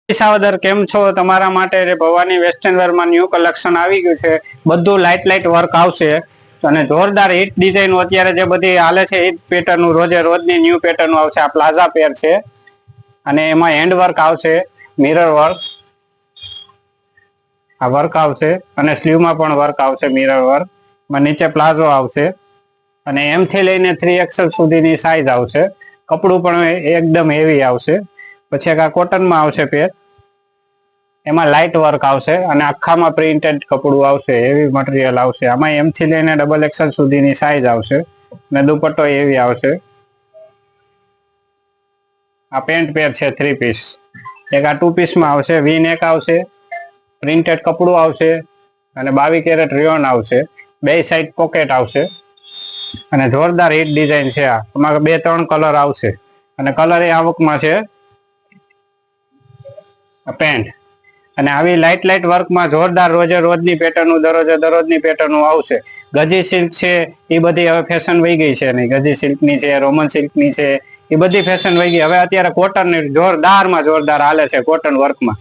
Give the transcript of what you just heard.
સાવદર કેમ છો? તમારા માટે ભવાની વેસ્ટર્ન વેર માં ન્યુ કલેક્શન આવી ગયું છે. બધું લાઇટ વર્ક આવશે અને જોરદાર હિટ ડિઝાઇન અત્યારે જે બધી હાલે છે હિટ પેટર્ન નું રોજે રોજની ન્યુ પેટર્ન આવશે. આ પ્લાઝા પેર છે અને એમાં હેન્ડ વર્ક આવશે, મિરર વર્ક આ વર્ક આવશે અને સ્લીવ માં પણ વર્ક આવશે. મિરર વર્ક માં નીચે પ્લાઝો આવશે અને એમ થી લઈને 3XL સુધીની સાઈઝ આવશે. કપડું પણ એકદમ હેવી આવશે. પછી આ કોટન માં આવશે પેર, એમાં લાઇટ વર્ક આવશે અને આખામાં પ્રિન્ટેડ કપડું આવશે. એવી મટીરિયલ આવશે. આમાં એમ થી લઈને XXL સુધીની સાઈઝ આવશે અને દુપટ્ટો એવી આવશે. આ પેન્ટ પેર છે 3 પીસ. એક આ 2 પીસ માં આવશે, વી નેક આવશે, પ્રિન્ટેડ કપડું આવશે અને 22 કેરેટ રિયોન આવશે. બે સાઈડ પોકેટ આવશે અને જોરદાર હિટ ડિઝાઇન છે. આ તમારે 2-3 કલર આવશે અને કલર એ આવકમાં છે. પેન્ટ અને આવી લાઇટ વર્કમાં જોરદાર રોજે રોજની પેટર્નનું દરરોજની પેટર્નનું આવશે. ગજી સિલ્ક છે એ બધી હવે ફેશન વહી ગઈ છે. નહીં, ગજી સિલ્કની છે, રોમન સિલ્કની છે, એ બધી ફેશન વહી ગઈ. હવે અત્યારે કોટન જોરદાર હાલે છે. કોટન વર્કમાં